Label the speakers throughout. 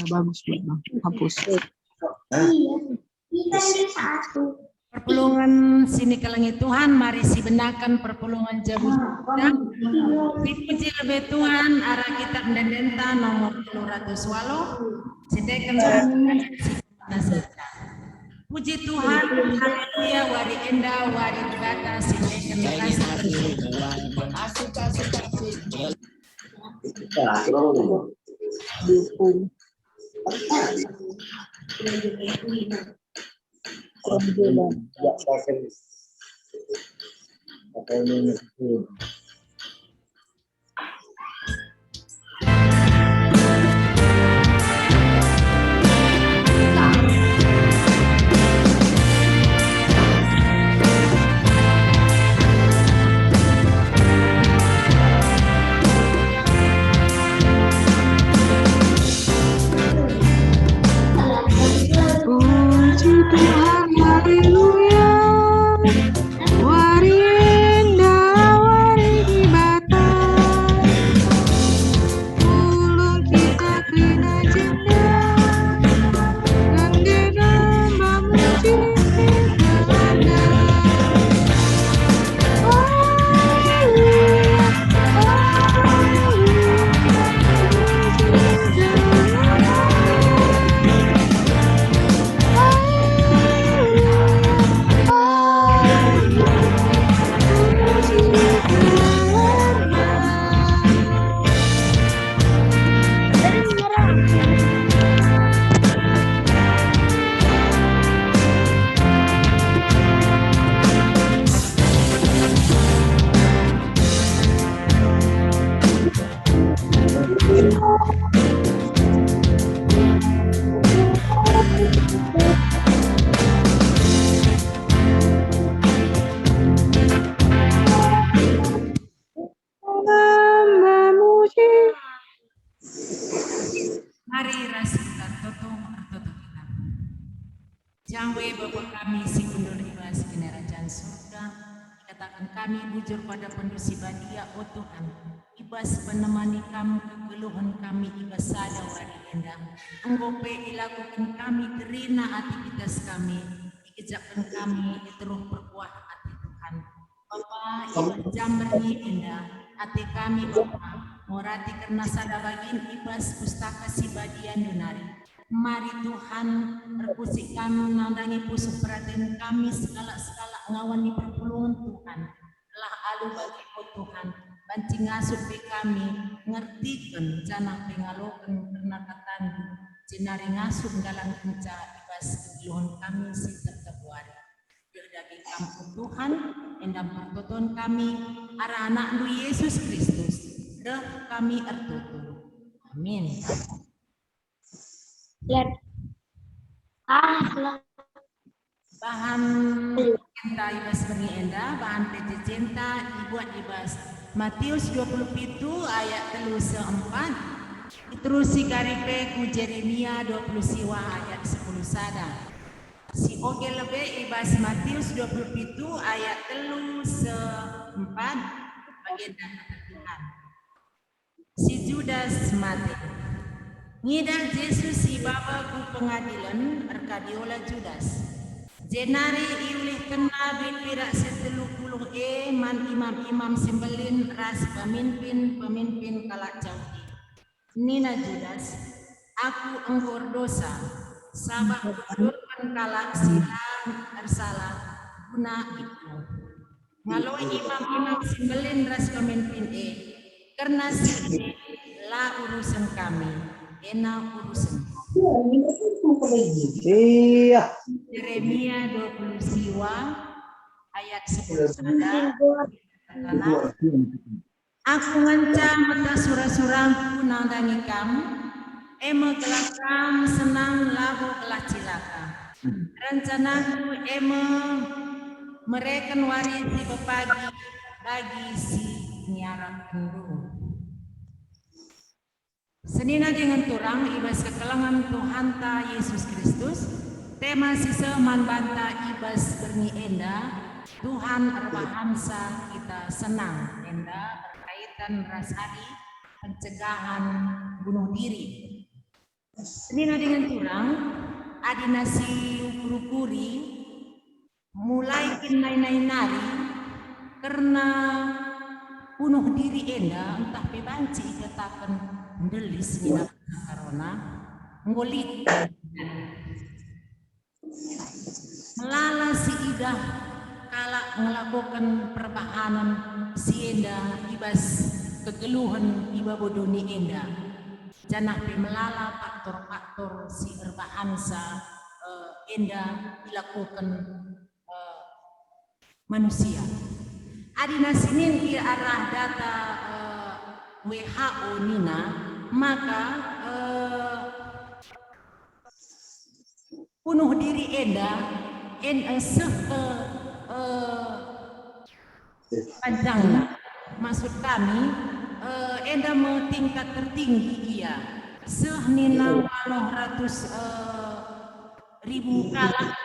Speaker 1: bagus banget. Hapus.
Speaker 2: Perpulungan sini kelangi Tuhan, mari si benakan perpulungan jabu kita. Dipuji lebih Tuhan, arah kita mendenta nomor 200 walau. Sidekan puji Tuhan, haleluya, wari endah, wari berkata, sidekan
Speaker 1: Puji Tuhan, haleluya. Wari endah, wari ibatan. Ulung kita kena jenda. Dan genang memuji Tuhan.
Speaker 2: Mari rasikan toto kita. Jangwe Bapa kami si kundur ibas kerajaan surga. Katakan kami bujur pada pendusi badia, oh Tuhan. Ibas penemani kami kegeluhan kami ibas sada wari endah. Enggope ilakukan kami kerina hati kita kami. Ikejakkan kami iteruh berbuah hati Tuhan. Bapa ibas jamberni indah. Hati kami Bapa. Morati karena sada bagin ibas pustaka si badian dunari. Mari Tuhan berpusik kami nandangi pusuk perhatian kami segala-segala ngawani perpulungan Tuhan. Telah alu bagi Tuhan. Banci ngasup be kami ngertikan janang pengalokan karena katandu. Jenari ngasup galang kenca ibas kegeluhan kami si tertebuari. Dagi kampung Tuhan endam pertoton kami arah anak Yesus Kristus. Dah kami ertutu. Amin. Bahan cinta ibas beri enda, bahan peci cinta dibuat ibas Matius 27 ayat 34. Terusi karipe ku Jeremia 20 siwa ayat 10 sada. Si oge lebe ibas Matius 27 ayat 34 bagian kata Tuhan. Si Judas mati. Ngidang Yesus si bapa ku pengadilan arkadiola Judas. Jenari iulih kena bipirak 30 man imam-imam sembelin ras pemimpin kalak jauhi. Nina Judas, aku engkor dosa. Sabak kudurkan kalak silang tersalah guna itu. Ngaloi imam-imam sembelin ras pemimpin karena sini la urusan kami, ena urusan. Yeremia 20 siwa ayat 10 sada. Aku ngancam mata surah-surahku nandangi kamu, gelakam senang labu kelah cilaka. Rencanaku mereka warisi bepagi bagi si nyarak kendung. Senina dengan turang ibas kekelangan Tuhan ta Yesus Kristus. Tema sisa man banta ibas berni enda. Tuhan arbahamsa kita senang enda berkaitan rasari pencegahan bunuh diri. Nina dengan turang, adina si ukuri mulai kinai nari karena bunuh diri enda entah pebanci katakan delis mina karona ngolit melala si Ida kala melakukan perbahanan si enda ibas kegeluhan iba bodoni enda janah pe melala faktor-faktor si erbahansa enda dilakukan manusia. Adina sinin ia arah data WHO nina maka bunuh diri enda panjanglah maksud kami enda mau tingkat tertinggi ia nina walau ratus ribu kala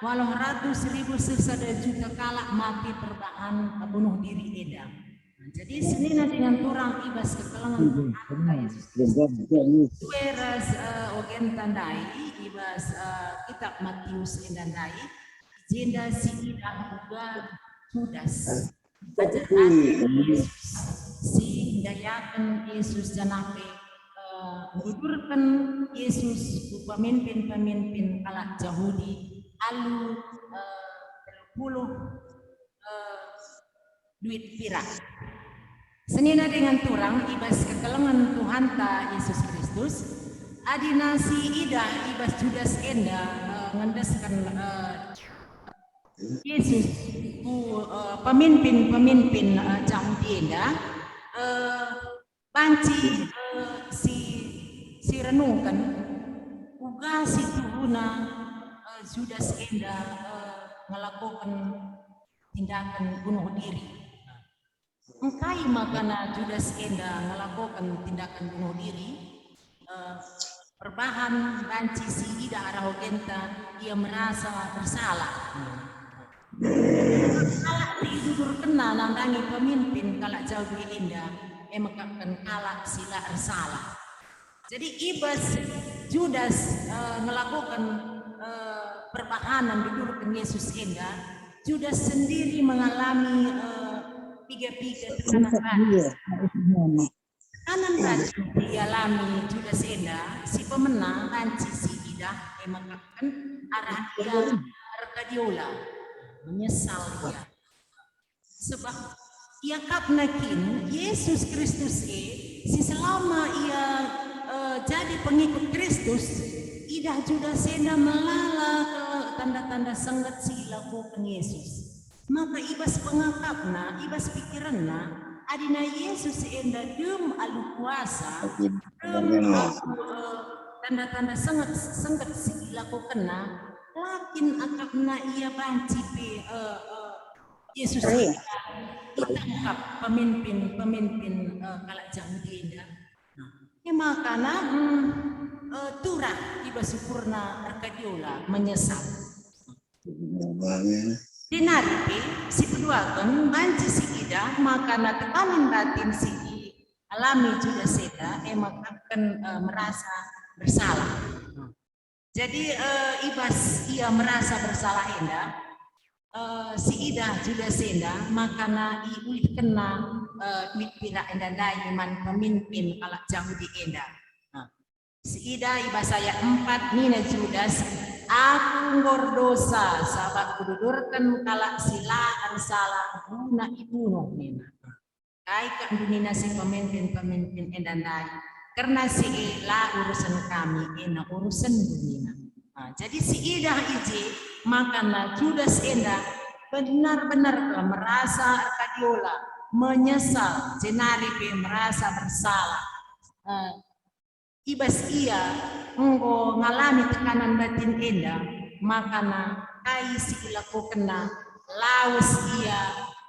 Speaker 2: walau ratus ribu sesada juta kala mati perbahan bunuh diri eda. Jadi senina dengan turang ibas kekelangan Yesus Weras ogen tandai ibas kitab Matius endandai jenda si ida juga Judas ajaran Yesus si dayakan Yesus janape mengudurkan Yesus pemimpin-pemimpin kalak Yahudi alu 30 duit pirak. Senina dengan turang ibas kekelengan Tuhan ta Yesus Kristus adina si ida ibas Judas enda ngendeskan Yesus pemimpin-pemimpin Yahudi enda banci si renungkan uga si tuhuna Judas enda melakukan tindakan bunuh diri. Engkai makana Judas enda melakukan tindakan bunuh diri perbahan banci si ida arahogenta ia merasa bersalah. Kalak tidur kena nandangi pemimpin kalak jauh enda mekakan kalak sila bersalah. Jadi ibas Judas melakukan perbahanan didurkan Yesus enda Judas sendiri mengalami piga-piga tekanan batin dialami Judas enda si pemenang banci si ida mengatakan arah dia Arkadiola menyesal dia sebab ia kapnakin Yesus Kristus si selama ia jadi pengikut Kristus idah Judas enda melala ke tanda-tanda sangat si lakukan Yesus maka ibas pengakapna ibas pikiranna adina Yesus enda dem alu kuasa dem tanda-tanda sangat si lakukanna lakin akapna ia banci pe Yesus ditangkap pemimpin kalak Yahudi enda makana turah ibas syukurna Arkadiola menyesal dinaripi si kedua kan banci si ida makana tekanan batin si alami Judas eda akan merasa bersalah. Jadi ibas ia merasa bersalah enda si ida Judas eda makana iulit kena duit pira enda daiman pemimpin kalak Yahudi enda. Si ida ibas ayat 4 nina Judas aku ngordosa sahabat kududurkan kalak sila arsalah guna ibunuh nina kai kak dunina si pemimpin endandai karena si la urusan kami ena urusan dunia. Jadi si ida iji makana Judas enda benar-benar merasa Arkadiola menyesal jenari merasa bersalah ibas ia enggo ngalami tekanan batin enda makana kai si lakukanna lawas ia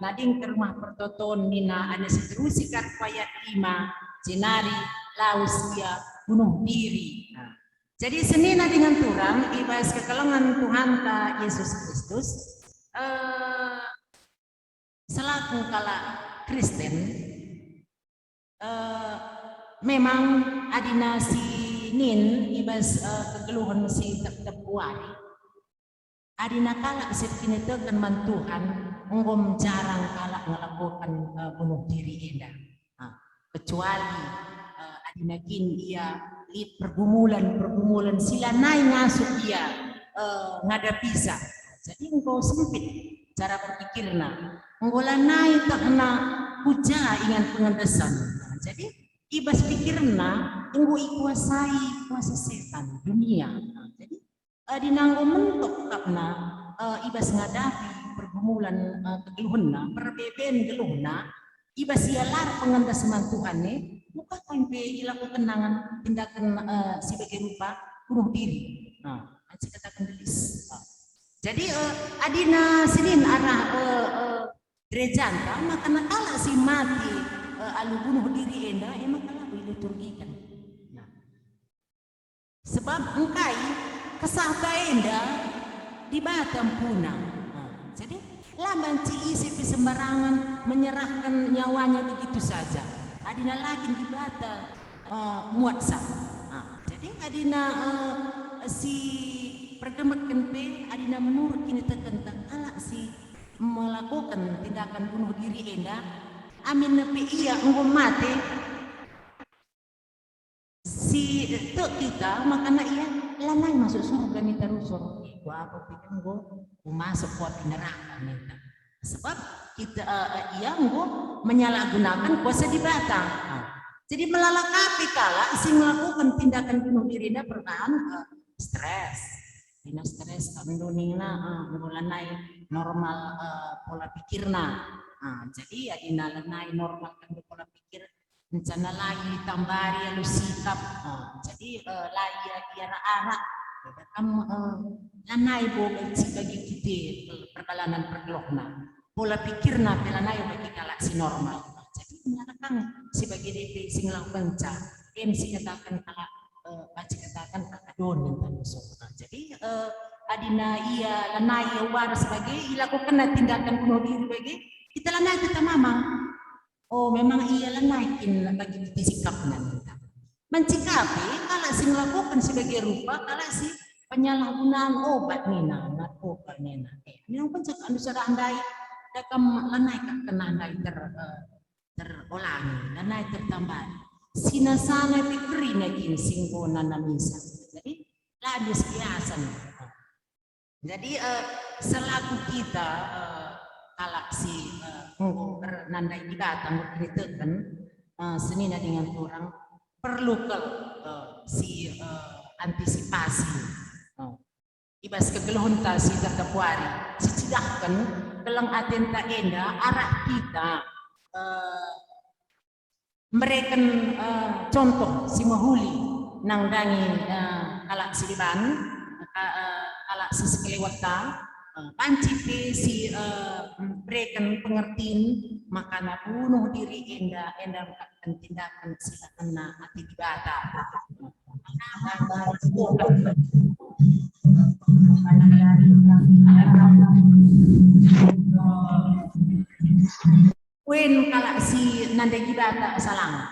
Speaker 2: nading ke rumah pertoton nina ada seterusi kat ayat 5 jenari lawas ia bunuh diri. Jadi senina dengan turang ibas kekelengan Tuhan ta Yesus Kristus selaku kala Kristen memang adina si sinin ibas kegeluhan mesti tetap wari. Adina kala kini tekan mantuhan ngom jarang kala ngelakukan bunuh diri enda. Kecuali adina kin ia lit pergumulan sila naik ngasuh ia ngada bisa. Jadi engkau sempit cara berpikirna. Engkau naik karena puja ingan pengendesan. Jadi ibas pikirna engkau ikuasai kuasa setan dunia. Jadi dinanggo mentok karena ibas ngadapi pergumulan kegeluhna, perbeben geluhna, ibas ialar pengendesan Tuhane, bukan sampai ilaku kenangan tindakan sebagai rupa bunuh diri. Anci katakan gelis. Jadi adina sinin arah gerejanta maka nakala si mati alu bunuh diri enda emang kala liturgikan. Sebab engkai kesahta enda di Batam punang. Jadi laman ci isi sembarangan menyerahkan nyawanya begitu saja. Adina lagi di Batam muat sah. Jadi adina si pergemetkan pe adina menurut kini tentang ala si melakukan tindakan bunuh diri enda amin nepi iya engkau mati si tek kita makanya iya lanai masuk surga nih terus gua apa pikir engkau masuk kuat neraka nih sebab kita iya engkau menyalahgunakan kuasa di Batam. Jadi melalakapi kala si melakukan tindakan bunuh diri enda pertahan stres. Dina stres kandunina mulai normal pola pikirna. Jadi ya dina lanai normal kan pola pikir rencana lain tambari lalu sikap. Jadi lain ya arak kamu lanai boga bagi kita perjalanan pergelokna. Pola pikirna pelanai bagi galaksi normal. Jadi menyatakan sebagai DP sing lakukan MC katakan kalau baca katakan kakadon tentang musuh. Jadi adina ia lanai war sebagai ilakukan tindakan bunuh diri bagi kita lanai kita mamang. Oh memang ia lanai bagi kita sikapnya. Mencikapi kalau si melakukan sebagai rupa kalau si penyalahgunaan obat nina narkoba nina. Ini pun anu sudah andai dakam lanai kena andai terulangi lanai tertambah. Sinasana pikri naging singkona na misa. Jadi labis biasa. Jadi selaku kita galaksi nandai di Batam berkaitan senina dengan orang perlu ke si antisipasi. Ibas kegeluhun ta si terdakwari sicidahkan kelang atenta enda arah kita mereka contoh si mahuli nang dangi kalak siliban kalak si sekelewata panci si mereka pengertiin makana bunuh diri enda bukan tindakan sila kena hati di bata Wen kalau si nandegi bata salang,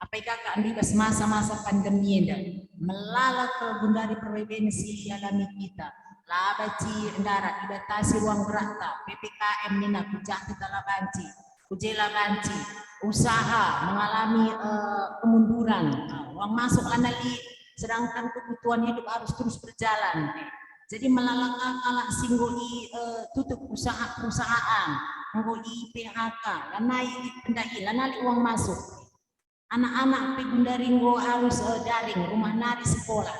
Speaker 2: apa kakak andi bas masa-masa pandemi ini melalak ke bundari prevensi alami kita, labaci darat dibatasi ruang gerak ta, PPKM nina kujah kita labanci, kujela banci, usaha mengalami kemunduran, uang masuk anali, sedangkan kebutuhan hidup harus terus berjalan. Jadi melalak kalak singgoi tutup perusahaan. Ngoi PHK, lanai pendai, lanai uang masuk. Anak-anak pegundari ngo harus daring, rumah nari sekolah.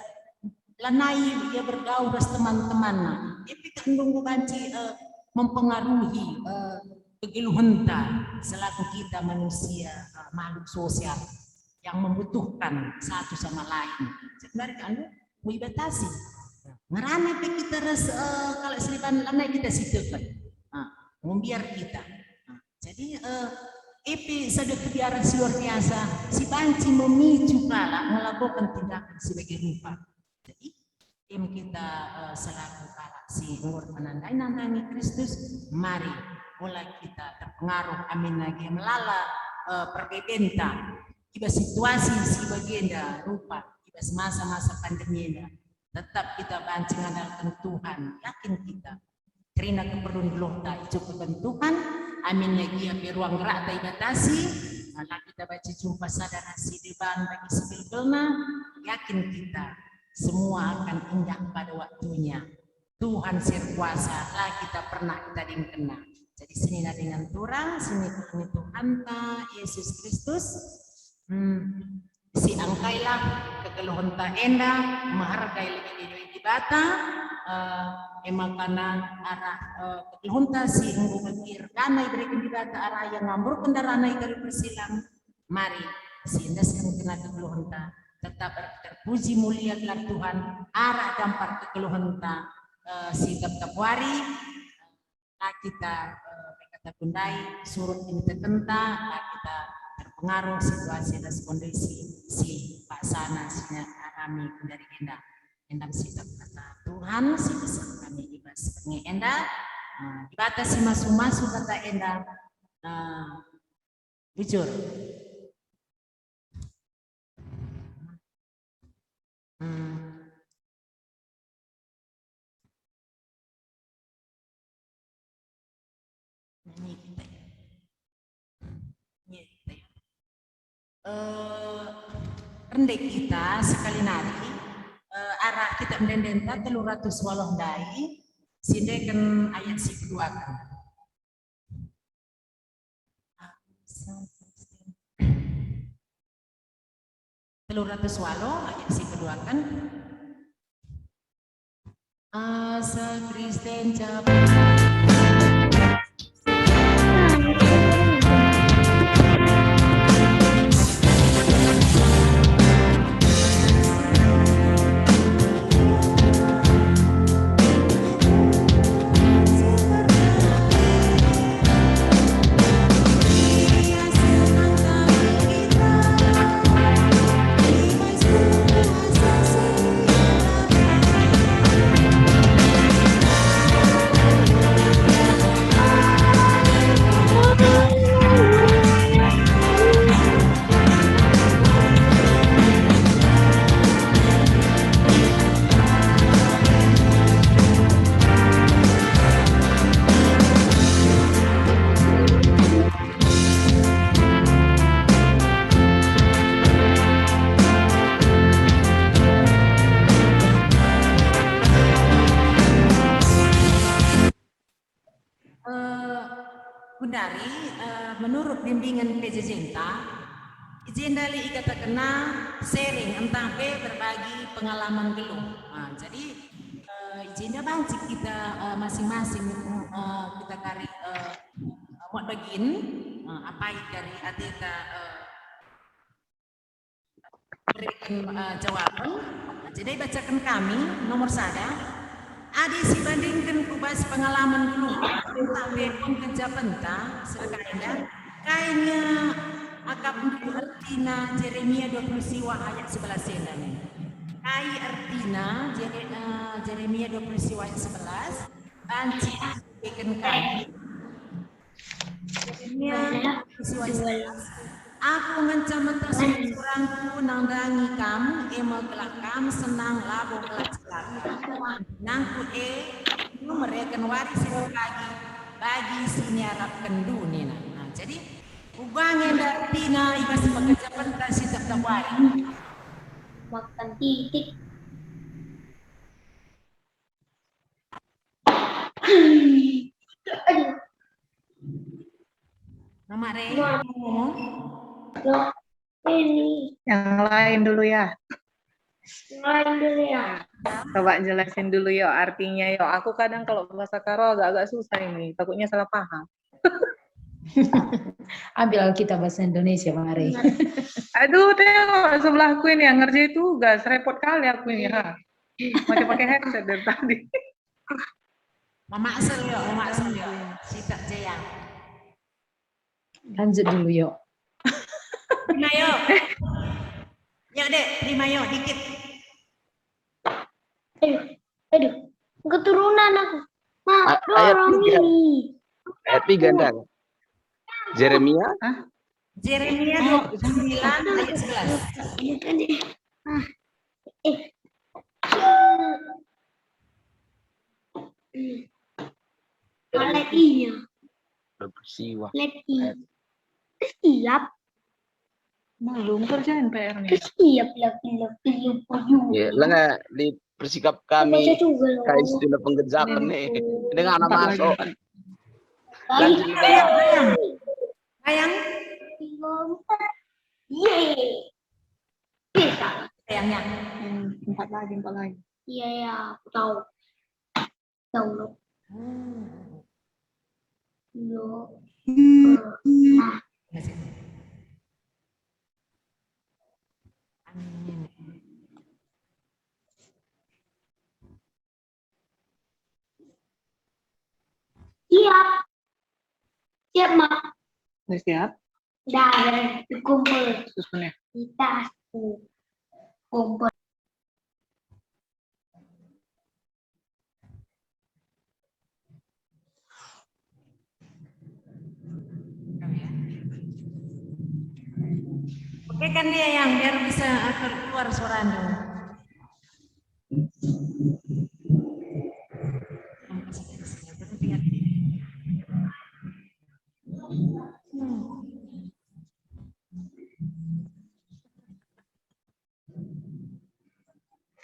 Speaker 2: Lanai dia bergaul dengan teman-teman. Tapi kandung banci mempengaruhi kegeluhenta selaku kita manusia makhluk sosial yang membutuhkan satu sama lain. Sebenarnya kandung mau batasi. Ngerana kita res kalau selipan lanai kita situkan. Membiar kita. Jadi EP sadar kebiaran si luar biasa si banci memicu kala melakukan tindakan sebagai rupa. Jadi tim kita selaku kala si umur menandai nandani Kristus mari mulai kita terpengaruh amin lagi melala perbedenta iba situasi si bagian rupa iba masa-masa pandemi ini. Tetap kita bancing andalkan Tuhan, yakin kita. Karena keperluan belum tak cukup Tuhan, amin ya dia beruang gerak tak ibatasi. Maka kita baca jumpa sadar nasi depan bagi sebilbelna, yakin kita semua akan indah pada waktunya. Tuhan sirkuasa lah kita pernah kita dingkena. Jadi sini dengan Tuhan, sini Tuhan ta Yesus Kristus. Si angkailah kekeluhan ta enda, menghargai lebih di bata. Emang karena arah kekeluhan ta si enggu bekir karena iberikan di bata arah yang ngambur kendaraan dari persilang. Mari si indaskan kena kekeluhan ta. Tetap terpuji mulia gelar Tuhan. Arah dampak kekeluhan ta si tetap wari. Kita kata kundai surut ini tertenta, kita terpengaruh situasi dan kondisi si Pak Sana sinya kami dari Enda endam sikap kata Tuhan si besar kami ibas pengi Enda dibatasi masuk kata Enda jujur rendek kita sekali nari arah kita mendendenta 300 walau dai sindekan ayat si kedua kan 300 walau ayat si kedua kan asa Kristen jabatan Bundari, menurut bimbingan PJJenta, izin dari ikata kena sharing entah berbagi pengalaman geluh. Jadi izinnya bancik kita masing-masing kita kari mau bagiin apa dari adeta berikan jawaban. Jadi bacakan kami nomor sada. Adi si bandingkan kubas pengalaman dulu tapi kerja penta serkainya kayaknya akap artina Jeremia 20 siwa ayat 11 ini kai artina Jeremia 20 siwa ayat 11 banci ikan kai Jeremia 20 siwa ayat 11 aku mencamata surangku nandangi kamu ema kelakam senang labo kelak nangku mereka waris bagi sini Arab kendu nih nah jadi ubangnya dari tina ibas pekerja pentas tetap wari
Speaker 3: makan titik
Speaker 2: nama Rey ngomong
Speaker 3: ini
Speaker 4: yang lain dulu ya.
Speaker 3: ya.
Speaker 4: Coba jelasin dulu yo artinya yo. Aku kadang kalau bahasa Karo agak-agak susah ini, takutnya salah paham.
Speaker 5: Ambil kita bahasa Indonesia, mari.
Speaker 4: Aduh, tengok sebelahku ini yang ngerjain tugas, repot kali aku ini. Masih pakai headset dari tadi.
Speaker 2: Mama asal yo, Sita Jaya.
Speaker 5: Lanjut dulu yuk.
Speaker 2: Terima yo. Ya dek, terima yo dikit.
Speaker 3: Aduh, keturunan aku.
Speaker 6: Ayat
Speaker 3: Orang
Speaker 6: 3.
Speaker 3: ini.
Speaker 6: Ayat 3 dan Jeremia.
Speaker 2: Jeremia 29 ayat 11.
Speaker 3: Iya tadi. Let I-nya.
Speaker 6: Bersiwa.
Speaker 3: Let I. Siap.
Speaker 4: Belum kerjain PR-nya.
Speaker 3: Siap laki-laki
Speaker 6: Ya, lah nggak di persikap kami
Speaker 3: Baca juga loh.
Speaker 6: kais sudah penggerjakan nih. Dengan anak
Speaker 4: 4
Speaker 6: masuk.
Speaker 4: lagi.
Speaker 6: Lanjut kita.
Speaker 2: Sayang,
Speaker 3: Yeay. Bisa.
Speaker 2: sayangnya.
Speaker 4: 4 lagi, 4 lagi.
Speaker 3: Iya ya, aku tahu. Tahu loh. Lo. Nah, siap. Siap, Mak.
Speaker 4: Udah siap?
Speaker 3: Dah, dikumpul.
Speaker 4: Susunnya.
Speaker 3: Kita kumpul.
Speaker 2: Oke kan dia yang biar bisa keluar suaranya.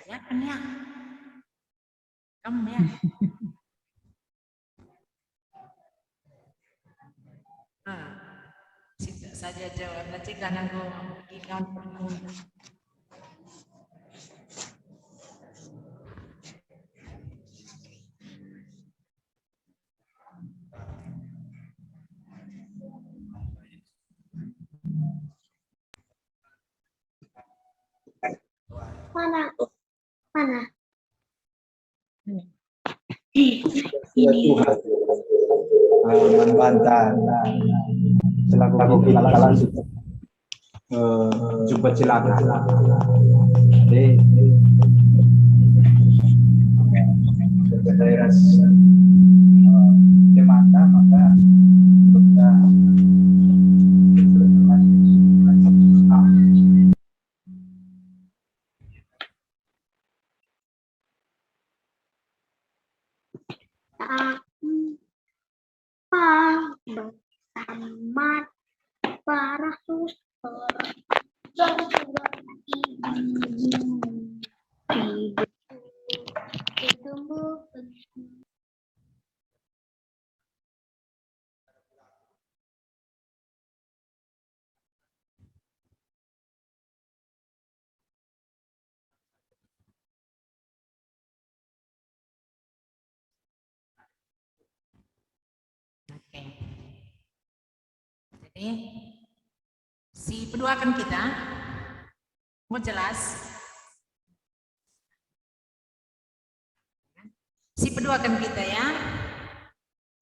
Speaker 2: Ya kan ya. Kamu ya. Tidak saja jawab, nanti kanan gue pergi kampung.
Speaker 3: Mana? Mana?
Speaker 7: Ya Tuhan, membantah selaku kita langsung jumpa celaka. Jadi daerah mata maka kita
Speaker 3: bersama para suster dan juga ibu tumbuh.
Speaker 2: Oke. Jadi si peduakan kita mau jelas. Si peduakan kita ya.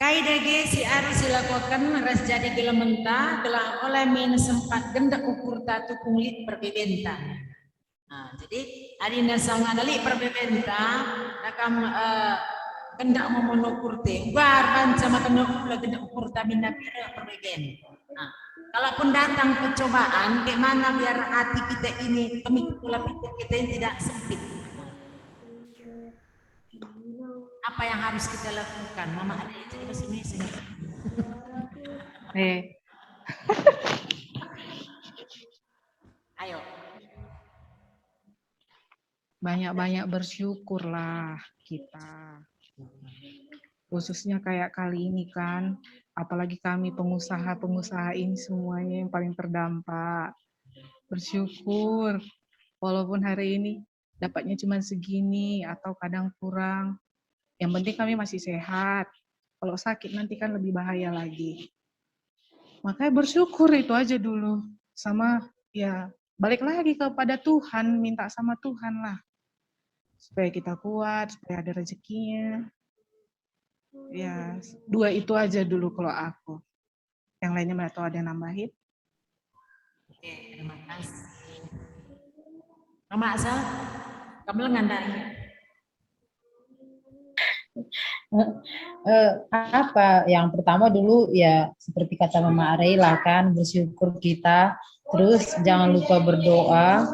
Speaker 2: Kaidage si harus dilakukan ras jadi gelamenta gelah oleh min sempat genda ukur tatu kulit perbebenta. Nah, jadi adina sangat dali perbebenta nakam kendak memonukur te bar banca makana ulah genda ukur tamina pira perbeben. Nah, kalaupun datang percobaan bagaimana biar hati kita ini pemikir pola pikir kita yang tidak sempit. Apa yang harus kita lakukan? Mama ada yang jadi bahasa Indonesia. Ayo.
Speaker 4: Banyak-banyak bersyukurlah kita. Khususnya kayak kali ini kan, apalagi kami pengusaha-pengusaha ini semuanya yang paling terdampak. Bersyukur, walaupun hari ini dapatnya cuma segini atau kadang kurang. Yang penting kami masih sehat. Kalau sakit nanti kan lebih bahaya lagi. Makanya bersyukur itu aja dulu. Sama ya balik lagi kepada Tuhan, minta sama Tuhan lah. Supaya kita kuat, supaya ada rezekinya. Ya, 2 itu aja dulu kalau aku. Yang lainnya mana tahu ada yang nambahin.
Speaker 2: Oke, terima kasih. Mama Asal, kamu ngandani.
Speaker 5: Apa yang pertama dulu ya seperti kata Mama Arela kan, bersyukur kita, terus jangan lupa berdoa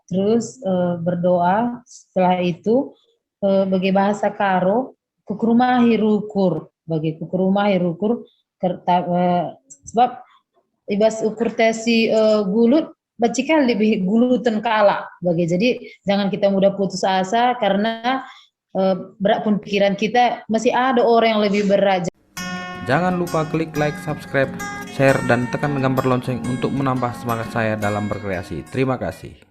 Speaker 5: terus berdoa. Setelah itu bagi bahasa Karo kukurumahi rukur, bagi kukurumahi rukur sebab ibas ukur tesi gulut bacika lebih gulutan kala bagi. Jadi jangan kita mudah putus asa karena berat pun pikiran kita masih ada orang yang lebih berat.
Speaker 8: Jangan lupa klik like, subscribe, share, dan tekan gambar lonceng untuk menambah semangat saya dalam berkreasi. Terima kasih.